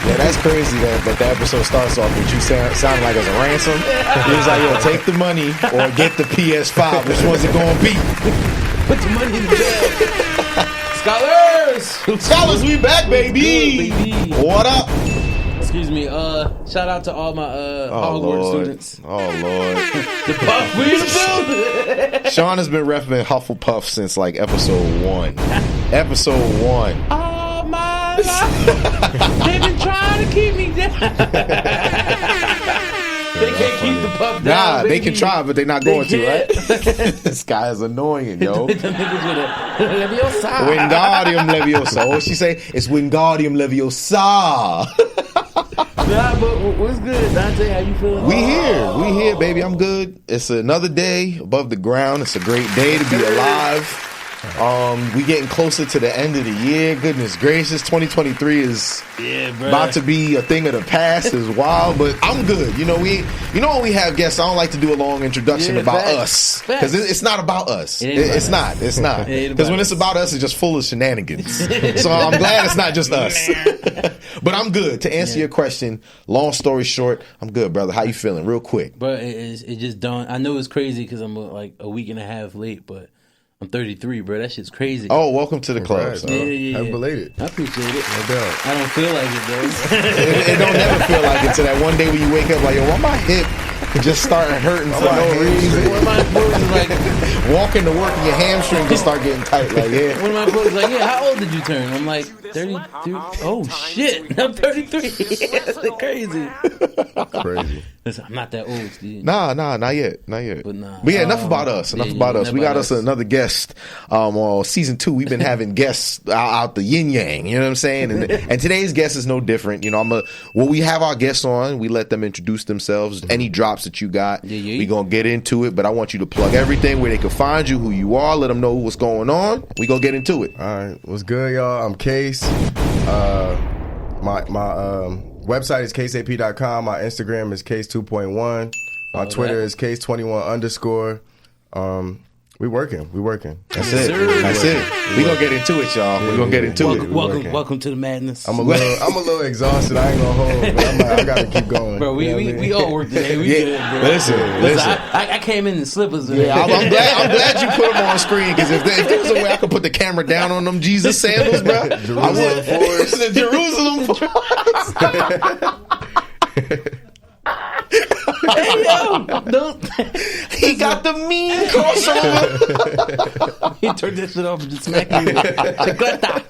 Yeah, that's crazy that the episode starts off with you sounding like it's a ransom. He was like, yo, take the money or get the PS5. Which one's it going to be? Put the money in the bag. Scholars, we back, baby. Good, baby. What up? Excuse me. Shout out to all my Hogwarts students. Oh, Lord. The Puff, we in the building. Sean has been repping Hufflepuff since like episode 1. Episode 1. All my life, they've been trying to keep me down. They can't keep the Puff down. Nah, baby. they can try, but they're not going to, right? This guy is annoying, yo. The niggas with a Leviosa. Wingardium Leviosa. What she say? It's Wingardium Leviosa. Nah, but what's good, Dante? How you feeling? We here, baby. I'm good. It's another day above the ground. It's a great day to be alive. We getting closer to the end of the year. Goodness gracious, 2023 is about to be a thing of the past. Is wild, but I'm good. You know when we have guests, I don't like to do a long introduction about us because it's not about us. It's not. Because when it's about us, it's just full of shenanigans. So I'm glad it's not just us. But I'm good. To answer your question, long story short, I'm good, brother. How you feeling? Real quick, But it just dawned. I know it's crazy because I'm like a week and a half late, but I'm 33, bro. That shit's crazy. Oh, welcome to the club. So. Yeah. I'm belated. I appreciate it. No doubt. I don't feel like it, though. It don't never feel like it till that one day when you wake up like, yo, why my hip just starting hurting for no reason? One of my employees is like, walking to work and your hamstring just start getting tight. Like, yeah. one of my employees is like, yeah, how old did you turn? I'm like, 33. Oh, shit. I'm 33. That's crazy. Crazy. Listen, I'm not that old, Steve. Nah, not yet. But nah. But yeah, enough about us. We got us another guest. On season 2, we've been having guests out the yin yang. You know what I'm saying? And today's guest is no different. You know, when we have our guests on, we let them introduce themselves. Any drops that you got, we gonna get into it. But I want you to plug everything where they can find you, who you are, let them know what's going on. We gonna get into it. All right, what's good, y'all? I'm Kase. My website is kaseap.com. My Instagram is Kase 2.1. My Twitter is Kase21_. We working. That's it. We gonna get into it, y'all. We gonna get into it. Welcome to the madness. I'm a little exhausted. I ain't gonna hold, but I gotta keep going. Bro, we all work today. We good, bro. Listen. I came in slippers. Yeah, I'm glad you put them on screen because if there was a way I could put the camera down on them Jesus sandals, bro, I would. The Jerusalem Forest. Hey, yo, don't. He got the mean crossover. He turned that shit off and just smacked me with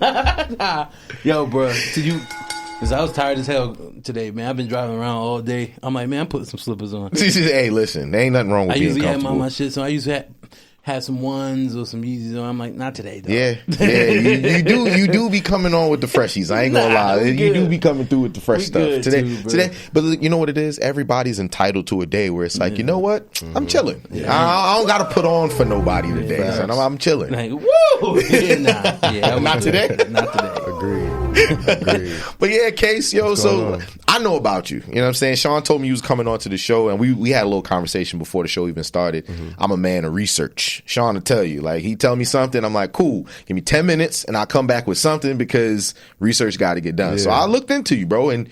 it. Yo, bro, because I was tired as hell today, man. I've been driving around all day. I'm like, man, I'm putting some slippers on. Hey, listen, there ain't nothing wrong with being comfortable. I usually have my shit, so I usually have some ones or some Yeezys on. I'm like, not today, though. Yeah. You do be coming on with the freshies. I ain't gonna lie. You do be coming through with the fresh stuff today. But you know what it is? Everybody's entitled to a day where it's like, you know what? I'm chilling. Yeah. I don't gotta put on for nobody today. So I'm chilling. Like, woo! Not today. Not today. Agreed. But yeah, Kase, yo, so I know about you. You know what I'm saying? Sean told me you was coming on to the show, and we had a little conversation before the show even started. I'm a man of research. Sean will tell you, like, he tell me something, I'm like, cool, give me 10 minutes and I'll come back with something because research got to get done. So I looked into you, bro, and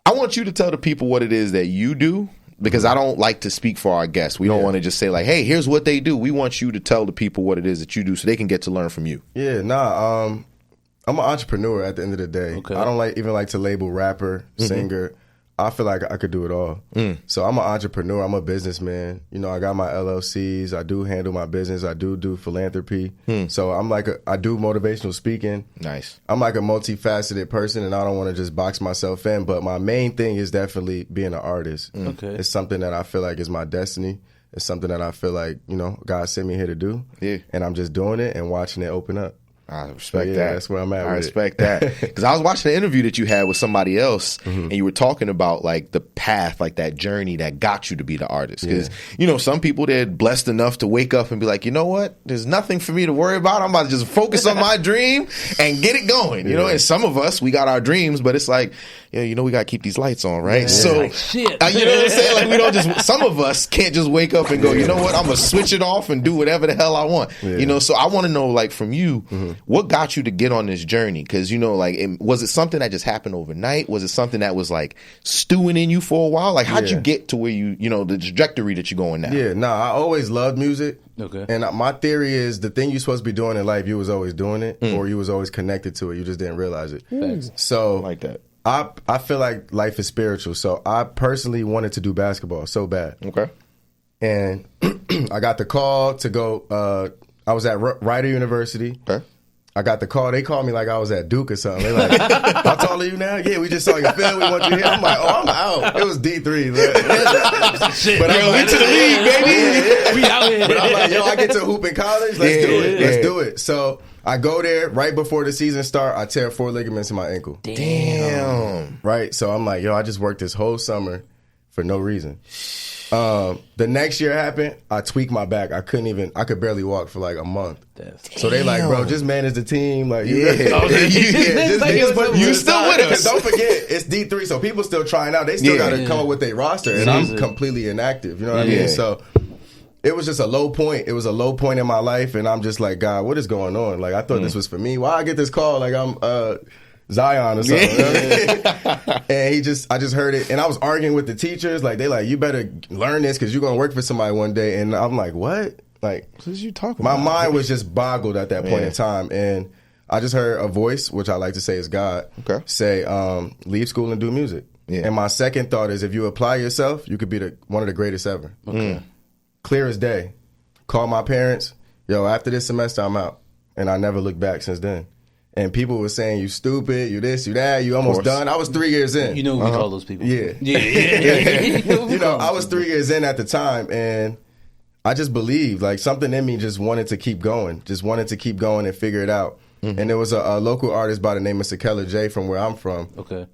I want you to tell the people what it is that you do, because I don't like to speak for our guests. We don't want to just say like, hey, here's what they do. We want you to tell the people what it is that you do so they can get to learn from you. I'm an entrepreneur at the end of the day. Okay. I don't even like to label rapper, singer. I feel like I could do it all. So I'm an entrepreneur. I'm a businessman. You know, I got my LLCs. I do handle my business. I do philanthropy. So I'm like I do motivational speaking. Nice. I'm like a multifaceted person, and I don't want to just box myself in. But my main thing is definitely being an artist. Okay. It's something that I feel like is my destiny. It's something that I feel like, you know, God sent me here to do. Yeah. And I'm just doing it and watching it open up. I respect that. That's where I'm at. I respect that because I was watching an interview that you had with somebody else, and you were talking about like the path, like that journey that got you to be the artist. Because you know, some people they're blessed enough to wake up and be like, you know what, there's nothing for me to worry about. I'm about to just focus on my dream and get it going. You know, and some of us we got our dreams, but it's like, yeah, you know, we got to keep these lights on, right? So, like, shit. You know what I'm saying? Like, we don't just, some of us can't just wake up and go, you know what, I'm going to switch it off and do whatever the hell I want. You know, so I want to know, like, from you, What got you to get on this journey? Because, you know, like, was it something that just happened overnight? Was it something that was, like, stewing in you for a while? Like, how'd you get to where you know, the trajectory that you're going now? Yeah, I always loved music. Okay. And my theory is the thing you're supposed to be doing in life, you was always doing it, or you was always connected to it. You just didn't realize it. So, I like that. I feel like life is spiritual. So I personally wanted to do basketball so bad. Okay. And I got the call to go. I was at Rider University. Okay. I got the call. They called me like I was at Duke or something. They like, how tall are you now? Yeah, we just saw your film. We want you here. I'm like, oh, I'm out. It was D3. Shit, But I'm like, to the league, baby. We out here. But I'm like, yo, I get to hoop in college. Let's do it. Let's do it. So I go there right before the season start. I tear 4 ligaments in my ankle. Damn. Right. So I'm like, yo, I just worked this whole summer for no reason. The next year happened, I tweaked my back. I could barely walk for like a month. So they like, bro, just manage the team. Like, you still with us. Don't forget, it's D3, so people still trying out. They still got to come up with their roster, and I'm completely inactive. You know what I mean? So it was just a low point. It was a low point in my life, and I'm just like, God, what is going on? Like, I thought this was for me. Why I get this call? Like, I'm Zion or something. You know what I mean? And I just heard it, and I was arguing with the teachers. Like, they like, you better learn this because you're gonna work for somebody one day. And I'm like, what? Like, what is you talking my about? mind was just boggled at that point in time, and I just heard a voice, which I like to say is God, say, leave school and do music. And my second thought is, if you apply yourself, you could be one of the greatest ever. Clear as day. Call my parents. Yo, after this semester, I'm out. And I never looked back since then. And people were saying, you stupid, you this, you that, you almost done. I was 3 years in. You know what we call those people. Yeah. You know, I was 3 years in at the time, and I just believed. Like, something in me just wanted to keep going. Just wanted to keep going and figure it out. And there was a local artist by the name of Sakella J from where I'm from. Okay.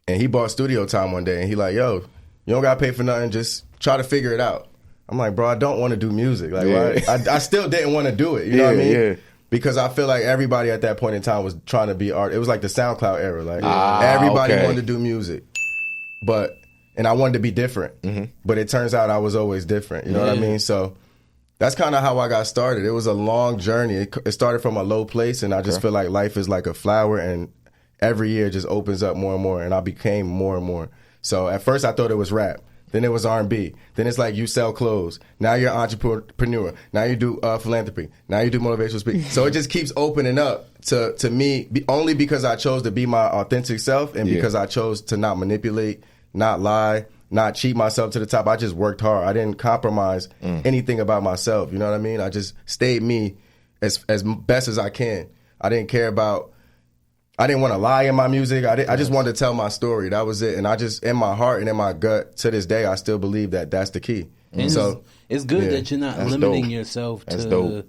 And he bought studio time one day, and he like, yo, you don't got to pay for nothing. Just try to figure it out. I'm like, bro, I don't want to do music. Like, I still didn't want to do it. You know what I mean? Yeah. Because I feel like everybody at that point in time was trying to be art. It was like the SoundCloud era. Like everybody wanted to do music, and I wanted to be different. But it turns out I was always different. You know what I mean? So that's kind of how I got started. It was a long journey. It started from a low place, and I just feel like life is like a flower, and every year just opens up more and more, and I became more and more. So at first I thought it was rap. Then it was R&B. Then it's like you sell clothes. Now you're an entrepreneur. Now you do philanthropy. Now you do motivational speaking. So it just keeps opening up to me only because I chose to be my authentic self and because I chose to not manipulate, not lie, not cheat myself to the top. I just worked hard. I didn't compromise anything about myself. You know what I mean? I just stayed me as best as I can. I didn't care about... I didn't want to lie in my music. I just wanted to tell my story. That was it. And I just, in my heart and in my gut, to this day, I still believe that that's the key. And so it's good that you're not limiting yourself to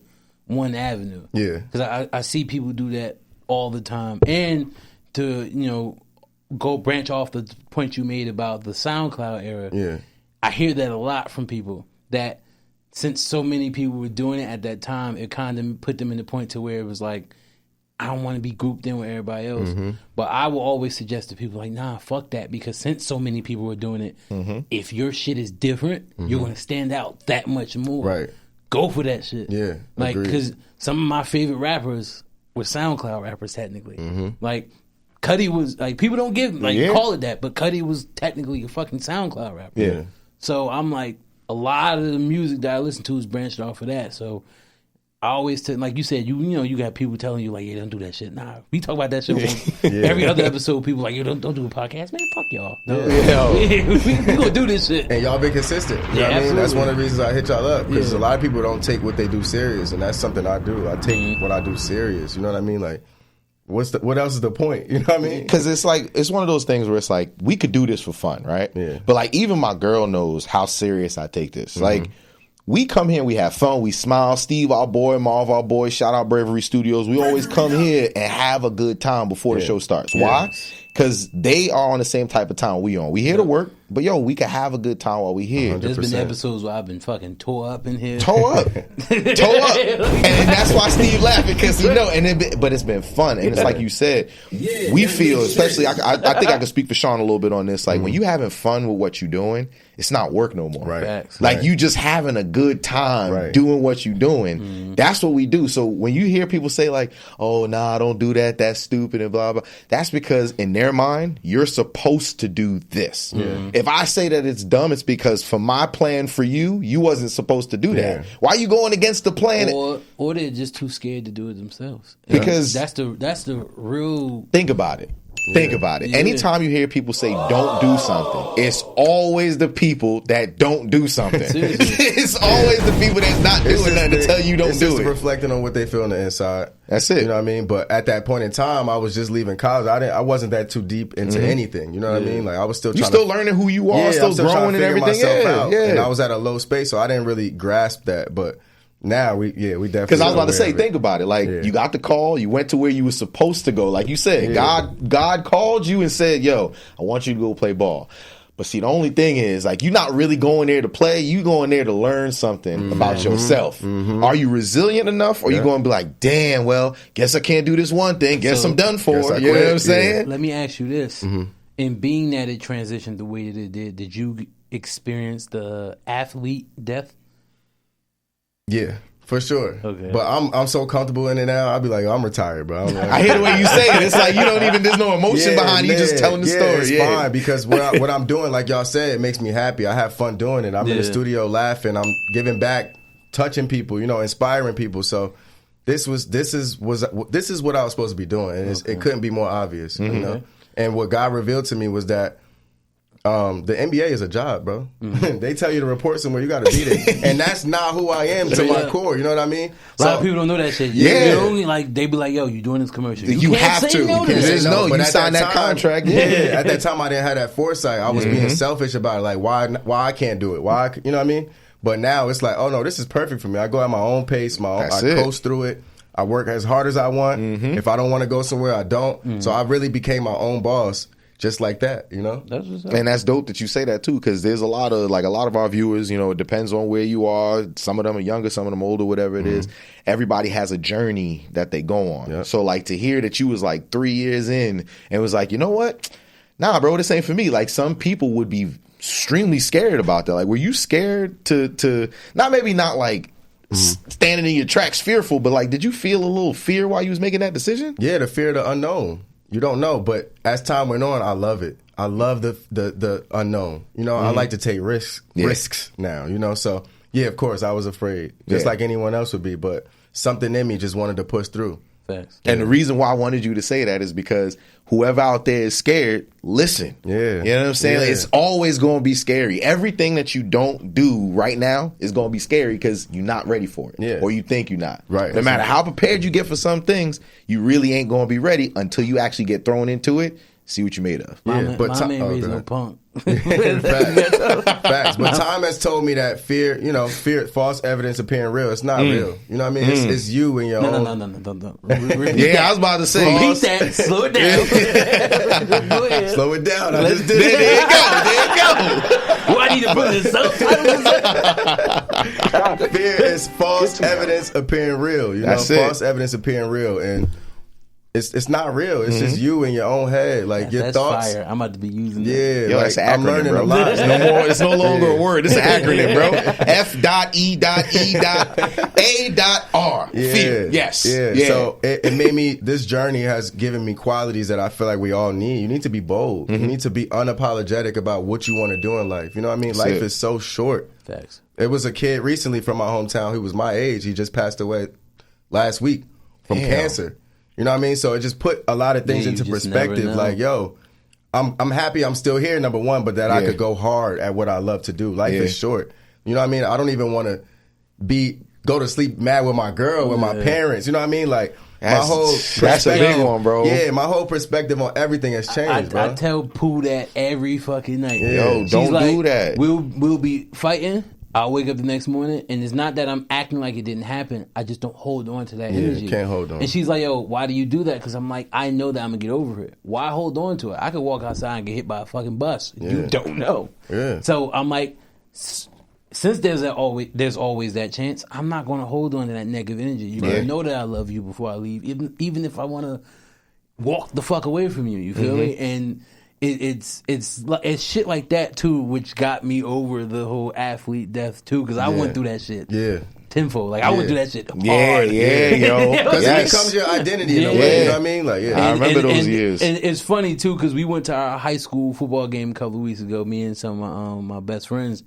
one avenue. Yeah. Because I see people do that all the time. And to, you know, go branch off the point you made about the SoundCloud era. Yeah. I hear that a lot from people, that since so many people were doing it at that time, it kind of put them in the point to where it was like, I don't want to be grouped in with everybody else. But I will always suggest to people like, nah, fuck that. Because since so many people were doing it, if your shit is different, you're going to stand out that much more. Right. Go for that shit. Yeah. Like, because some of my favorite rappers were SoundCloud rappers, technically. Like, Cudi was, like, people don't give, like, call it that, but Cudi was technically a fucking SoundCloud rapper. Yeah. So I'm like, a lot of the music that I listen to is branched off of that. So I always like you said, you know, you got people telling you like, yeah, don't do that shit. Nah, we talk about that shit every other episode. People like, yo, don't do a podcast, man. Fuck y'all. No. We gonna do this shit, and y'all be consistent. You know what I mean? That's one of the reasons I hit y'all up, because a lot of people don't take what they do serious, and that's something I do. I take what I do serious. You know what I mean? Like, what else is the point? You know what I mean? Because it's like, it's one of those things where it's like, we could do this for fun, right? Yeah. But like, even my girl knows how serious I take this. Like, we come here, we have fun, we smile. Steve, our boy, Marv, our boy, shout out Bravery Studios. We always come here and have a good time before the show starts. Why? Because they are on the same type of time we on. We here to work, But yo, we can have a good time while we here. 100%. There's been episodes where I've been fucking tore up in here. Toe up. And that's why Steve laughing, because but it's been fun. And it's like you said, we feel, especially, I think I can speak for Sean a little bit on this. Like, when you having fun with what you're doing, it's not work no more. Right. Facts. Like, you just having a good time doing what you're doing. That's what we do. So when you hear people say like, oh, nah, don't do that, that's stupid and blah, blah, that's because in their mind, you're supposed to do this. If I say that it's dumb, it's because for my plan for you, you wasn't supposed to do that. Why are you going against the plan? Or they're just too scared to do it themselves. Because that's the real... Think about it. Think about it. Anytime you hear people say don't do something, it's always the people that don't do something. It's always the people that's not doing nothing to tell you don't do it. Reflecting on what they feel on the inside. That's it. You know what I mean? But at that point in time, I was just leaving college. I wasn't that too deep into anything. You know what I mean? Like, I was still trying still learning who you are, still growing and everything. And I was at a low space, so I didn't really grasp that. But now we definitely. Because I was about to say, think about it. Like, you got the call, you went to where you were supposed to go. Like you said, God called you and said, "Yo, I want you to go play ball." But see, the only thing is, like, you're not really going there to play. You going there to learn something about yourself. Are you resilient enough? Or you going to be like, damn, well, guess I can't do this one thing. Guess I'm done for. You know what I'm saying? Let me ask you this. In being that it transitioned the way that it did you experience the athlete death? Yeah. For sure. Okay. But I'm so comfortable in it now. I'll be like, I'm retired, bro. I hear the way you say it. It's like there's no emotion behind you just telling the story. It's fine because what I'm doing, like y'all said, it makes me happy. I have fun doing it. I'm in the studio laughing. I'm giving back, touching people, inspiring people. So this is what I was supposed to be doing. And it couldn't be more obvious, you know? And what God revealed to me was that the NBA is a job, bro. They tell you to report somewhere, you got to be there, and that's not who I am to my core. You know what I mean? A lot of people don't know that shit. You only they be like, "Yo, you doing this commercial? You have to. You signed that contract. At that time, I didn't have that foresight. I was being selfish about it. Like, why I can't do it? You know what I mean? But now it's like, oh no, this is perfect for me. I go at my own pace. I coast through it. I work as hard as I want. If I don't want to go somewhere, I don't. So I really became my own boss. Just like that, That's what's up. And that's dope that you say that too, because there's a lot of our viewers. It depends on where you are. Some of them are younger, some of them older, whatever it is. Everybody has a journey that they go on. Yep. So like to hear that you was like 3 years in and was like, you know what? Nah, bro, this ain't for me. Like some people would be extremely scared about that. Like, were you scared to not like standing in your tracks, fearful, but like, did you feel a little fear while you was making that decision? Yeah, the fear of the unknown. You don't know, but as time went on, I love it. I love the unknown. I like to take risks now, So, yeah, of course, I was afraid, just like anyone else would be, but something in me just wanted to push through. Thanks. And the reason why I wanted you to say that is because whoever out there is scared, listen. Yeah. You know what I'm saying? Yeah. It's always going to be scary. Everything that you don't do right now is going to be scary because you're not ready for it. Yeah. Or you think you're not. Right. No matter how prepared you get for some things, you really ain't going to be ready until you actually get thrown into it. See what you made of. My man raised no punk. Facts. But time has told me that fear, false evidence appearing real. It's not real. You know what I mean? It's you and your own. No. I was about to say. Repeat that. Slow it down. Go ahead. Slow it down. There you go. Well, I need to put the subtitles. Fear is false evidence appearing real. That's false evidence appeering real. And it's not real. It's just you in your own head. Like your that's thoughts. Fire. I'm about to be using that. Yeah, yo, that's an acronym, I'm learning bro. a lot. It's no longer a word. It's an acronym, bro. F.E.E.A.R. Fear. Yes. Yeah. So it made me. This journey has given me qualities that I feel like we all need. You need to be bold. You need to be unapologetic about what you want to do in life. You know what I mean? Life is so short. Thanks. It was a kid recently from my hometown who was my age. He just passed away last week from cancer. You know what I mean? So it just put a lot of things into perspective. Like, yo, I'm happy I'm still here, number one, but that I could go hard at what I love to do. Life is short. You know what I mean? I don't even want to go to sleep mad with my girl, with my parents. You know what I mean? Like, that's a big one, bro. Yeah, my whole perspective on everything has changed, bro. I tell Pooh that every fucking night. Yo, don't do that. We'll be fighting. I'll wake up the next morning, and it's not that I'm acting like it didn't happen. I just don't hold on to that energy. Can't hold on. And she's like, yo, why do you do that? Because I'm like, I know that I'm going to get over it. Why hold on to it? I could walk outside and get hit by a fucking bus. Yeah. You don't know. Yeah. So I'm like, since there's always that chance, I'm not going to hold on to that negative energy. You gotta know that I love you before I leave, even if I want to walk the fuck away from you. You feel me? And it's shit like that too, which got me over the whole athlete death too, because I went through that shit. Yeah. Tenfold. Like I went through that shit hard. Yo. Because it becomes your identity in a way, you know what I mean? Like, I remember those years. And it's funny too, because we went to our high school football game a couple of weeks ago, me and some of my best friends,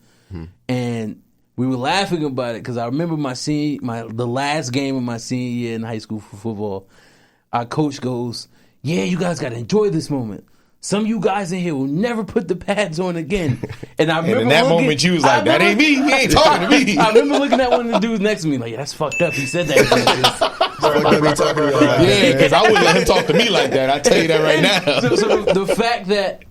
and we were laughing about it because I remember the last game of my senior year in high school for football. Our coach goes, "Yeah, you guys got to enjoy this moment. Some of you guys in here will never put the pads on again." And I remember in that moment, you was like, "That ain't me. He ain't talking to me." I remember looking at one of the dudes next to me like, "Yeah, that's fucked up." He said that. Yeah, because I wouldn't let him talk to me like that. I tell you that right now. So the fact that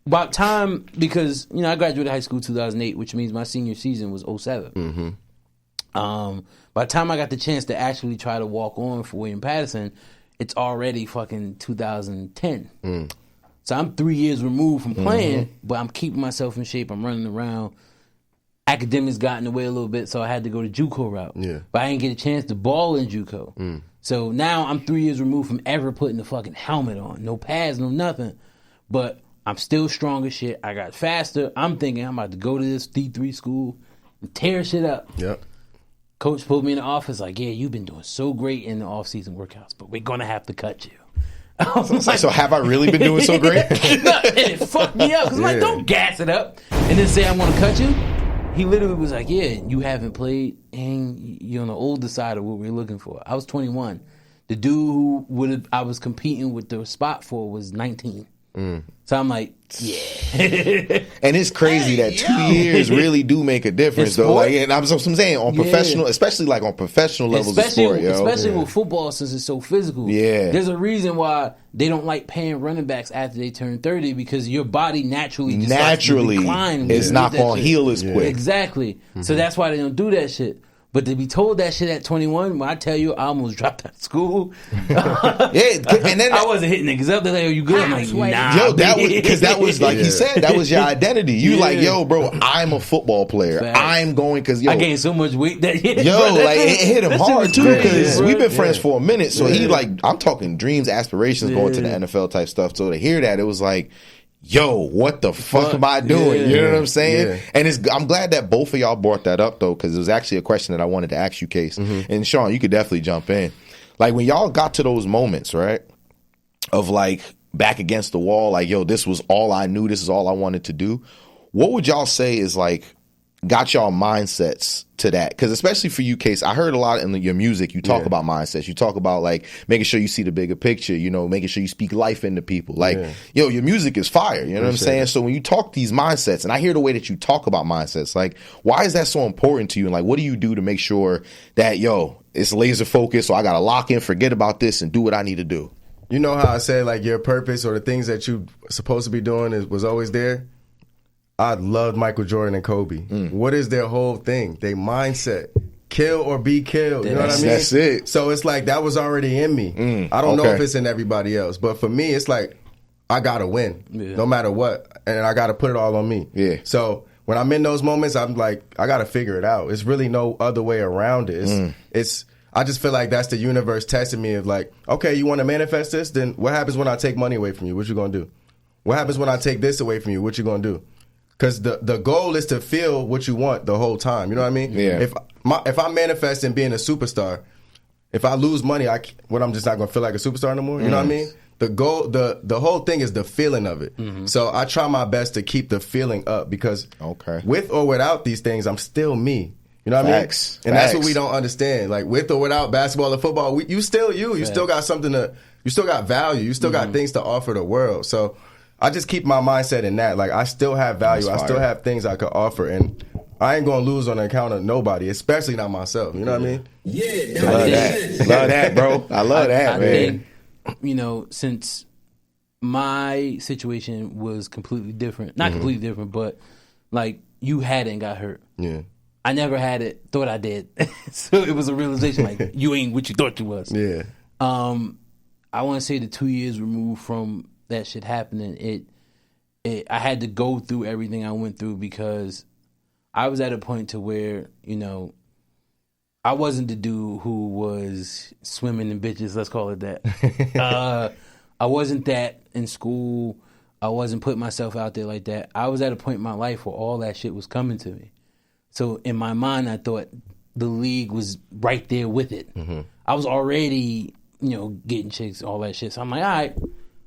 about time, because I graduated high school 2008, which means my senior season was 2007. By the time I got the chance to actually try to walk on for William Patterson, it's already fucking 2010. So I'm 3 years removed from playing, but I'm keeping myself in shape. I'm running around. Academics got in the way a little bit, so I had to go the JUCO route. Yeah. But I didn't get a chance to ball in JUCO. So now I'm 3 years removed from ever putting the fucking helmet on. No pads, no nothing. But I'm still strong as shit. I got faster. I'm thinking I'm about to go to this D3 school and tear shit up. Yep. Coach pulled me in the office like, "Yeah, you've been doing so great in the off-season workouts, but we're going to have to cut you." So have I really been doing so great? And it fucked me up because I'm like, don't gas it up and then say I'm going to cut you. He literally was like, "Yeah, you haven't played and you're on the older side of what we're looking for." I was 21. The dude who I was competing with the spot for was 19. So I'm like, yeah. And it's crazy that 2 years really do make a difference, though. Like, and I'm saying on professional, especially like on professional levels of sport, especially with football, since it's so physical. Yeah, there's a reason why they don't like paying running backs after they turn 30, because your body naturally decline. It's not going to heal as quick. Exactly. So that's why they don't do that shit. But to be told that shit at 21, when I tell you I almost dropped out of school. And then I wasn't hitting niggas up. They're like, "Are you good?" I'm like, "Nah." Yo, that was like he said, that was your identity. You like, "Yo, bro, I'm a football player. Facts. I'm going," because I gained so much weight that it hit him hard too, because we've been friends for a minute. So he like, I'm talking dreams, aspirations, going to the NFL type stuff. So to hear that, it was like, yo, what the fuck am I doing? You know what I'm saying? Yeah. And I'm glad that both of y'all brought that up, though, because it was actually a question that I wanted to ask you, Kase. And Sean, you could definitely jump in. Like, when y'all got to those moments, right, of like back against the wall, like, yo, this was all I knew, this is all I wanted to do, what would y'all say is like got y'all mindsets to that? Because especially for you, Kase, I heard a lot in your music, you talk about mindsets. You talk about like making sure you see the bigger picture, making sure you speak life into people. Like, yo, your music is fire. You know what I'm saying? So when you talk these mindsets, and I hear the way that you talk about mindsets, like, why is that so important to you? And like, what do you do to make sure that, yo, it's laser focused, so I got to lock in, forget about this, and do what I need to do? You know how I say, like, your purpose or the things that you supposed to be doing was always there? I loved Michael Jordan and Kobe. What is their whole thing? Their mindset. Kill or be killed. You know what I mean? That's it. So it's like that was already in me. I don't know if it's in everybody else. But for me, it's like I got to win no matter what. And I got to put it all on me. Yeah. So when I'm in those moments, I'm like, I got to figure it out. It's really no other way around it. I just feel like that's the universe testing me of like, okay, you want to manifest this? Then what happens when I take money away from you? What you going to do? What happens when I take this away from you? What you going to do? Because the goal is to feel what you want the whole time. You know what I mean? Yeah. If I manifest in being a superstar, if I lose money, I'm just not going to feel like a superstar no more? You know what I mean? The goal, the whole thing is the feeling of it. So I try my best to keep the feeling up because with or without these things, I'm still me. You know what I mean? And that's what we don't understand. Like with or without basketball or football, you still you. You still got something you still got value. You still got things to offer the world. So I just keep my mindset in that. Like, I still have value. I still have things I could offer. And I ain't going to lose on the account of nobody, especially not myself. You know what I mean? Yeah. Love that. Love that, bro. I love that, man. I think, since my situation was completely different, not completely different, but, like, you hadn't got hurt. Yeah. I never had it. Thought I did. So it was a realization like you ain't what you thought you was. Yeah. I want to say the 2 years removed from that shit happening, I had to go through everything I went through because I was at a point to where, you know, I wasn't the dude who was swimming in bitches, let's call it that. I wasn't that in school. I wasn't putting myself out there like that. I was at a point in my life where all that shit was coming to me. So in my mind, I thought the league was right there with it. Mm-hmm. I was already, you know, getting chicks, all that shit. So I'm like, all right,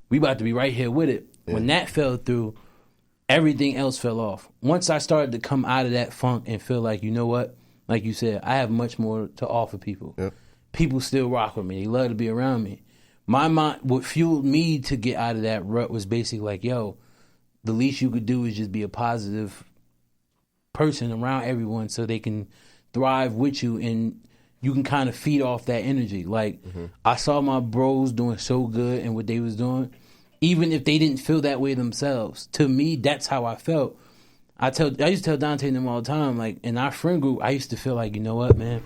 we about to be right here with it. Yeah. When that fell through, everything else fell off. Once I started to come out of that funk and feel like, you know what? Like you said, I have much more to offer people. Yeah. People still rock with me. They love to be around me. My mind, what fueled me to get out of that rut was basically like, yo, the least you could do is just be a positive person around everyone so they can thrive with you and you can kind of feed off that energy. Like, I saw my bros doing so good and what they was doing, even if they didn't feel that way themselves. To me, that's how I felt. I used to tell Dante and them all the time, like, in our friend group, I used to feel like, you know what, man,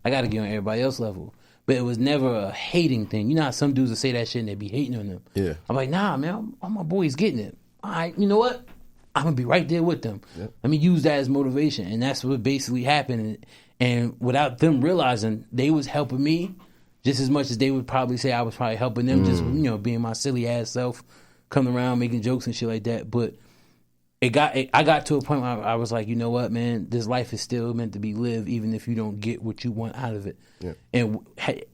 I got to get on everybody else's level. But it was never a hating thing. You know how some dudes will say that shit and they be hating on them? Yeah. I'm like, nah, man, all my boys getting it. All right, you know what? I'm going to be right there with them. Yep. Let me use that as motivation. And that's what basically happened. And without them realizing, they was helping me just as much as they would probably say I was probably helping them, just, you know, being my silly ass self, coming around, making jokes and shit like that. But I got to a point where I was like, you know what, man, this life is still meant to be lived, even if you don't get what you want out of it. Yeah. And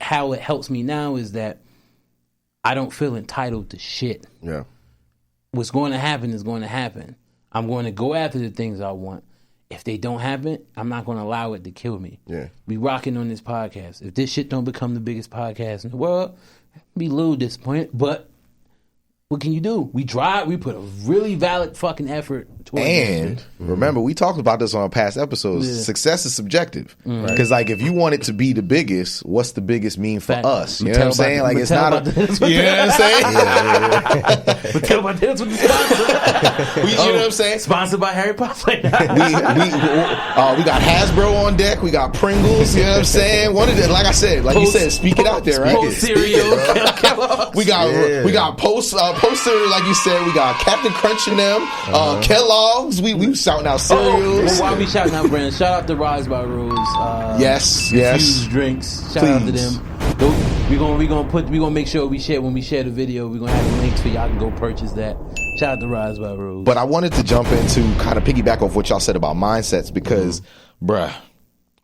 how it helps me now is that I don't feel entitled to shit. Yeah. What's going to happen is going to happen. I'm going to go after the things I want. If they don't happen, I'm not going to allow it to kill me. Yeah. We rocking on this podcast. If this shit don't become the biggest podcast in the world, I'll be a little disappointed, but what can you do? We tried. We put a really valid fucking effort towards it. And remember, we talked about this on past episodes. Yeah. Success is subjective. Because, like, if you want it to be the biggest, what's the biggest mean for us? You know what I'm saying? Like, it's not a... You know what I'm saying? Mattel about this with the sponsor. You know what I'm saying? Sponsored by Harry Potter. we got Hasbro on deck. We got Pringles. You know what I'm saying? One of the, like I said, like you said, speak it out there, right? Post cereal. We got Poster, like you said, we got Captain Crunch and them, Kellogg's. We shouting out cereals. Why we shouting out brands? Shout out to Rise by Rose. Yes. Fused Drinks. Shout out to them. We're gonna make sure when we share the video, we're gonna have the links for y'all can go purchase that. Shout out to Rise by Rose. But I wanted to jump into kind of piggyback off what y'all said about mindsets because, bruh,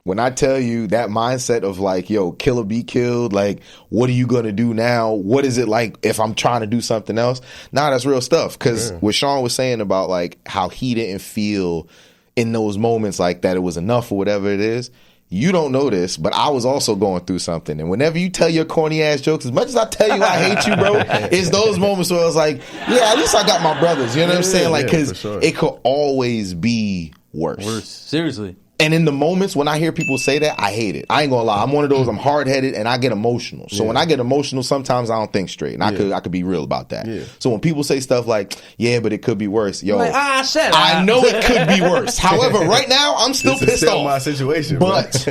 when I tell you that mindset of like, yo, kill or be killed, like, what are you going to do now? What is it like if I'm trying to do something else? Nah, that's real stuff. Because what Sean was saying about like how he didn't feel in those moments like that it was enough or whatever it is. You don't know this, but I was also going through something. And whenever you tell your corny ass jokes, as much as I tell you I hate you, bro, it's those moments where I was like, yeah, at least I got my brothers. You know what I'm saying? Like, because it could always be worse. Seriously. And in the moments when I hear people say that, I hate it. I ain't gonna lie. I'm one of those, I'm hard-headed and I get emotional. So when I get emotional, sometimes I don't think straight. And I could be real about that. Yeah. So when people say stuff like, yeah, but it could be worse. Yo, like, I know it could be worse. However, right now, I'm still pissed off. My situation, but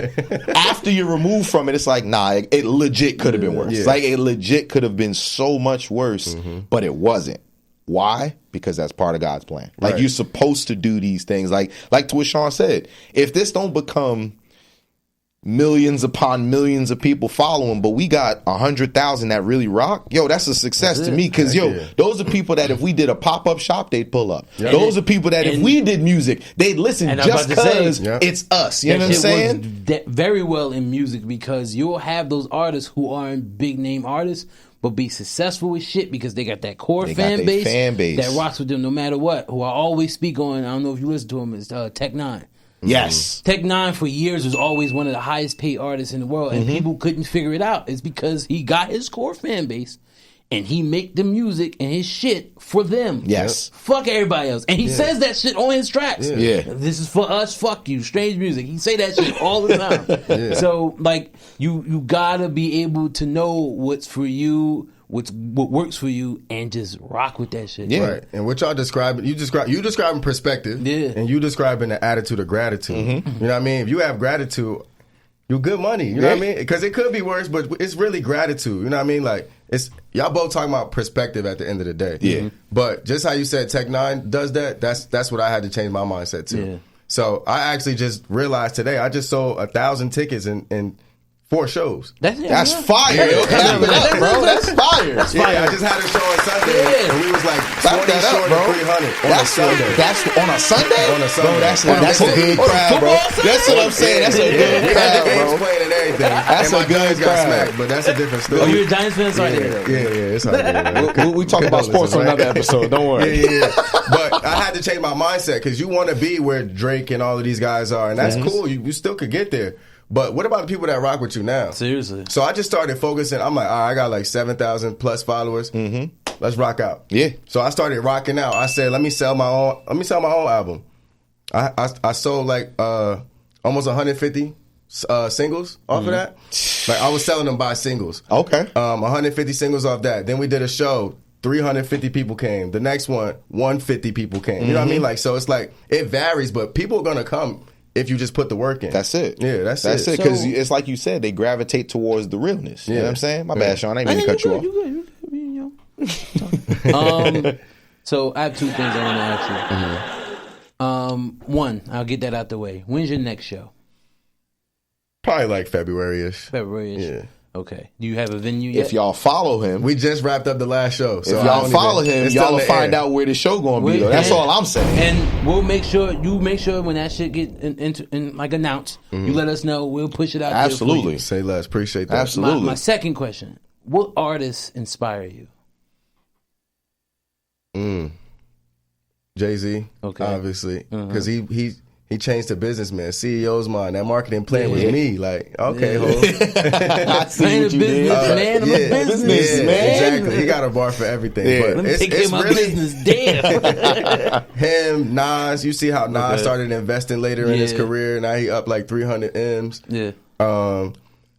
after you're removed from it, it's like, nah, it legit could have been worse. Yeah. Like, it legit could have been so much worse, but it wasn't. Why? Because that's part of God's plan. Like, you're supposed to do these things. Like to what Sean said, if this don't become millions upon millions of people following, but we got 100,000 that really rock, yo, that's a success to me. Because, those are people that if we did a pop-up shop, they'd pull up. Yep. Those are people that if we did music, they'd listen just because it's us. You know what I'm saying? Very well in music because you'll have those artists who aren't big-name artists, but be successful with shit because they got that core fan base that rocks with them no matter what. Who I always speak on, I don't know if you listen to him, is Tech Nine. Yes. Tech Nine for years was always one of the highest paid artists in the world, and people couldn't figure it out. It's because he got his core fan base, and he make the music and his shit for them. Yes. Fuck everybody else. And he says that shit on his tracks. Yeah. This is for us, fuck you, strange music. He say that shit all the time. So, like, you gotta be able to know what's for you, what works for you and just rock with that shit. Yeah. Right. And what y'all describing, you describing perspective, and you describing the attitude of gratitude. Mm-hmm. You know what I mean? If you have gratitude, you good money. You know what I mean? Because it could be worse, but it's really gratitude. You know what I mean? Like, it's y'all both talking about perspective at the end of the day. Yeah. But just how you said Tech Nine does that, that's what I had to change my mindset to. Yeah. So I actually just realized today I just sold 1,000 tickets in 4 shows. That's fire. Bro. That's fire. Yeah, I just had a show on Sunday, and we was like 20 short of 300 on a Sunday. That's on a Sunday? On a Sunday. Bro, that's a good crowd, bro. That's what I'm saying. That's a good crowd, bro. Playing and everything. That's a good crowd. But that's a different story. Oh, you're a Giants fan? Sorry. Yeah, it's all good. We talk about sports on another episode. Don't worry. Yeah. But I had to change my mindset because you want to be where Drake and all of these guys are, and that's cool. You still could get there. But what about the people that rock with you now? Seriously. So I just started focusing. I'm like, all right, I got like 7,000 plus followers. Mm-hmm. Let's rock out. Yeah. So I started rocking out. I said, let me sell my own album. I sold like almost 150 singles off of that. Like I was selling them by singles. Okay. 150 singles off that. Then we did a show. 350 people came. The next one, 150 people came. You know what I mean? Like, so it's like it varies, but people are gonna come. If you just put the work in. That's it. Yeah, that's it. Because it's like you said, they gravitate towards the realness. You know what I'm saying? My bad, Sean. I didn't mean to cut you off. So I have 2 things I want to ask you. One, I'll get that out the way. When's your next show? Probably like February-ish. February-ish? Yeah. Okay. Do you have a venue yet? If y'all follow him. We just wrapped up the last show. So if y'all follow him, y'all will find out where the show going to be. That's all I'm saying. And we'll make sure when that shit get announced, you let us know. We'll push it out. Absolutely. There Say less. Appreciate that. Absolutely. My second question, what artists inspire you? Jay-Z, obviously. Because he changed the businessman, CEO's mind. That marketing plan was me. Like, okay, I see what you did. I'm a businessman. Exactly. He got a bar for everything. Yeah. But it's my really business. Damn. Him, Nas. You see how Nas started investing later in his career. Now he up like 300 M's. Yeah.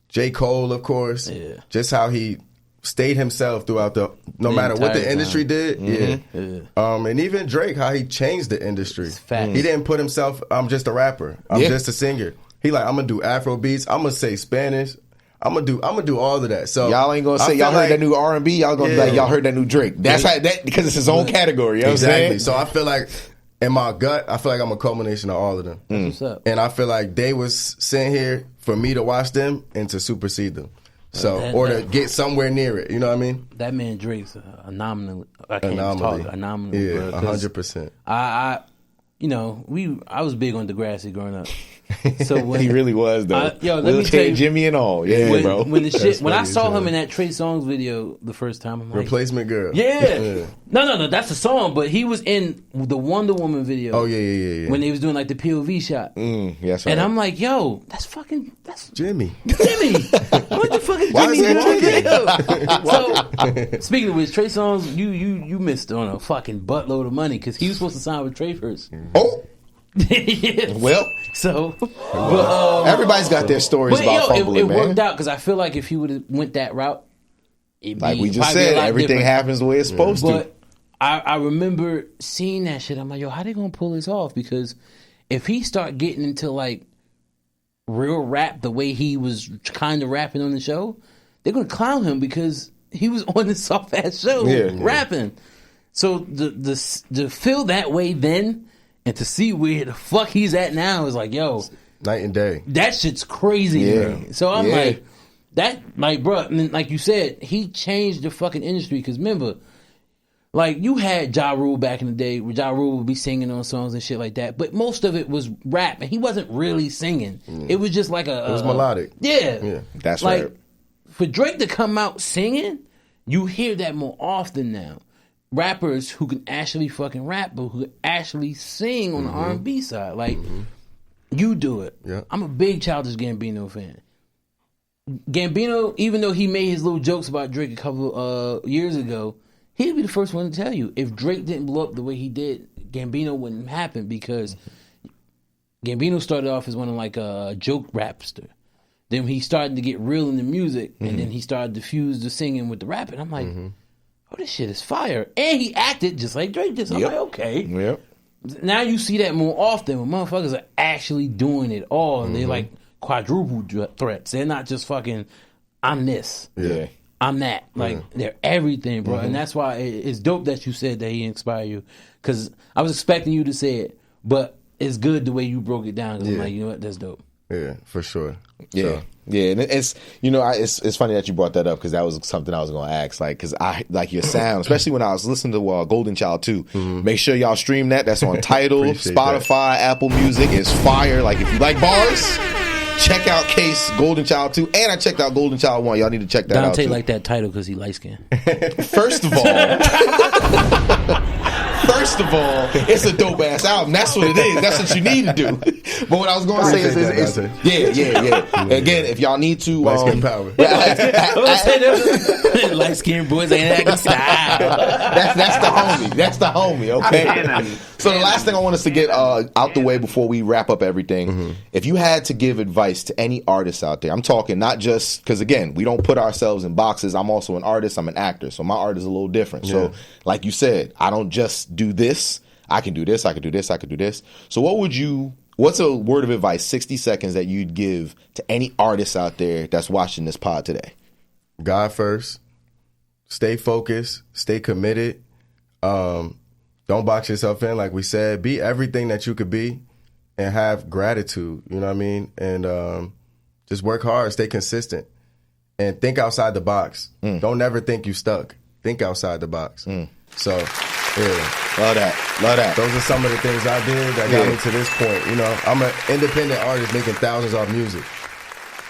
J. Cole, of course. Yeah. Just how he stayed himself throughout no matter what the industry did. And even Drake, how he changed the industry. He didn't put himself, I'm just a rapper. I'm just a singer. He like, I'm gonna do Afro beats, I'm gonna say Spanish, I'm gonna do all of that. So y'all ain't gonna say y'all heard that new R&B, y'all gonna be like, y'all heard that new Drake. That's how because it's his own category, you know what I'm saying? So I feel like in my gut, I feel like I'm a culmination of all of them. What's up? And I feel like they was sitting here for me to watch them and to supersede them. So, or to get somewhere near it, you know what I mean? That man Drake's anomaly. I can't talk anomaly. Yeah, 100%. I was big on Degrassi growing up. So when he really was though. Wheelchair Jimmy and all. Yeah, bro. When I saw him in that Trey Songz video the first time, I'm like, Replacement Girl. Yeah. No, that's a song, but he was in the Wonder Woman video. Oh yeah. When they was doing like the POV shot. Yes, right. And I'm like, yo, that's Jimmy. What the fuck is Jimmy doing? So speaking of which, Trey Songz, you missed on a fucking buttload of money because he was supposed to sign with Trey first. Oh. Well, but everybody's got their stories about fumbling, it man. worked out because I feel like if he would have went that route, like we just said, everything happens the way it's supposed to. But I remember seeing that shit. I'm like, yo, how they gonna pull this off? Because if he start getting into like real rap the way he was kind of rapping on the show, they're gonna clown him because he was on this soft ass show rapping. So to feel that way then. And to see where the fuck he's at now is like, yo, night and day. That shit's crazy to me. So I'm like, bro, and like you said, he changed the fucking industry. Because remember, like you had Ja Rule back in the day, where Ja Rule would be singing on songs and shit like that. But most of it was rap, and he wasn't really singing. It was just like it was melodic. Yeah, that's like, right. For Drake to come out singing, you hear that more often now. Rappers who can actually fucking rap, but who can actually sing on the R&B side. Like, you do it. Yeah. I'm a big Childish Gambino fan. Gambino, even though he made his little jokes about Drake a couple years ago, he'd be the first one to tell you, if Drake didn't blow up the way he did, Gambino wouldn't happen because Gambino started off as one of like a joke rapster. Then he started to get real in the music, and then he started to fuse the singing with the rapping. I'm like, oh, this shit is fire. And he acted just like Drake did. So I'm like, okay. Yep. Now you see that more often when motherfuckers are actually doing it all. And they're like quadruple threats. They're not just fucking, I'm this. Yeah. I'm that. Like, they're everything, bro. And that's why it's dope that you said that he inspired you. Because I was expecting you to say it, but it's good the way you broke it down. Because I'm like, you know what? That's dope. Yeah, for sure. Yeah. So. Yeah, and it's it's funny that you brought that up because that was something I was going to ask. Like, because I like your sound, especially when I was listening to Golden Child 2. Make sure y'all stream that. That's on Tidal, Spotify, Apple Music. It's fire. Like, if you like bars, check out Kase Golden Child 2, and I checked out Golden Child 1. Y'all need to check that out. Dante like that title because he light skinned. First of all, it's a dope ass album. That's what it is. That's what you need to do. But what I was going to say is yeah. Again, if y'all need to, light skin power. Light skin boys ain't acting style. That's the homie. Okay. So the last thing I want us to get out the way before we wrap up everything, if you had to give advice to any artist out there, I'm talking not just because again we don't put ourselves in boxes. I'm also an artist. I'm an actor, so my art is a little different. So like you said, I don't just do this. I can do this. I can do this. I can do this. So what's a word of advice, 60 seconds that you'd give to any artist out there that's watching this pod today? God first. Stay focused. Stay committed. Don't box yourself in. Like we said, be everything that you could be and have gratitude. You know what I mean? And just work hard. Stay consistent. And think outside the box. Don't never think you stuck. Think outside the box. So, yeah. Love that. Those are some of the things I did that got me to this point. You know, I'm an independent artist making thousands off music.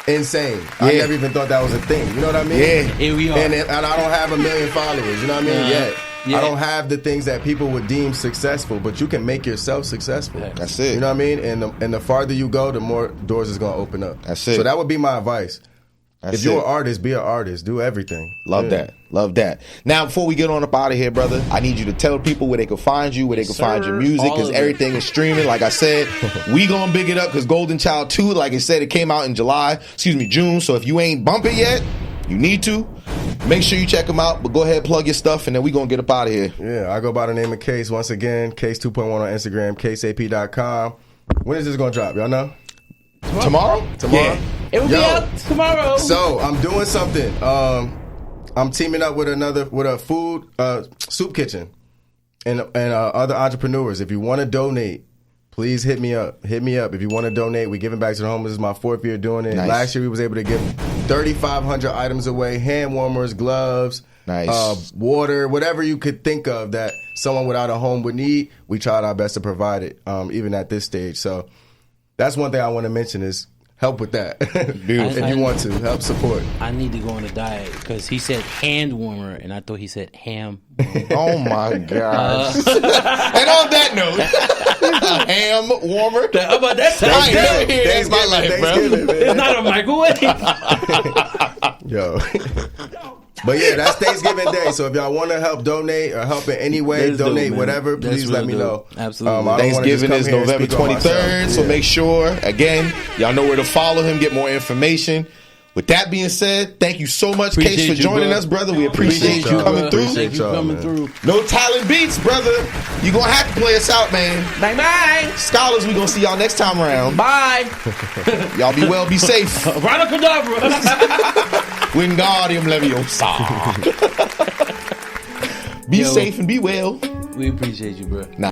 Insane. I never even thought that was a thing. You know what I mean? Yeah, here we are. And I don't have 1 million followers. You know what I mean? Yet. I don't have the things that people would deem successful, but you can make yourself successful. That's it. You know what I mean? And the farther you go, the more doors is going to open up. That's it. So that would be my advice. That's if you're it. an artist, be an artist. Do everything. Love that. Now, before we get on up out of here, brother, I need you to tell people where they can find you, where they can find your music, because everything is streaming. Like I said, we gonna big it up because Golden Child 2, like I said, it came out in June. So if you ain't bump it yet, you need to. Make sure you check them out, but go ahead, plug your stuff, and then we gonna get up out of here. Yeah, I go by the name of Kase. Once again, Kase 2.1 on Instagram, KaseAP.com. When is this gonna drop? Y'all know? Tomorrow? Yeah. It will be out tomorrow. So I'm doing something. I'm teaming up with a food soup kitchen and other entrepreneurs. If you want to donate, please hit me up. If you want to donate, we're giving back to the homeless. This is my 4th year doing it. Nice. Last year we was able to give 3,500 items away: hand warmers, gloves, water, whatever you could think of that someone without a home would need. We tried our best to provide it, even at this stage. So that's one thing I want to mention is help with that. If you want to help support. I need to go on a diet because he said hand warmer and I thought he said ham. Oh my gosh. And on that note, ham warmer. How about that? I ain't never hear that in my life, bro. It's not a microwave. Yo. But yeah, that's Thanksgiving Day. So if y'all want to help donate or help in any way, donate whatever, please let me know. Absolutely. Thanksgiving is November 23rd. So make sure, again, y'all know where to follow him, get more information. With that being said, thank you so much, Kase, for joining us, brother. We appreciate you coming through. Thank you coming through. No talent beats, brother. You gonna have to play us out, man. Bye. Scholars, we gonna see y'all next time around. Bye. Y'all be well, be safe. Radacadabra. Wingardium Leviosa. Be safe and be well. We appreciate you, bro. Nah.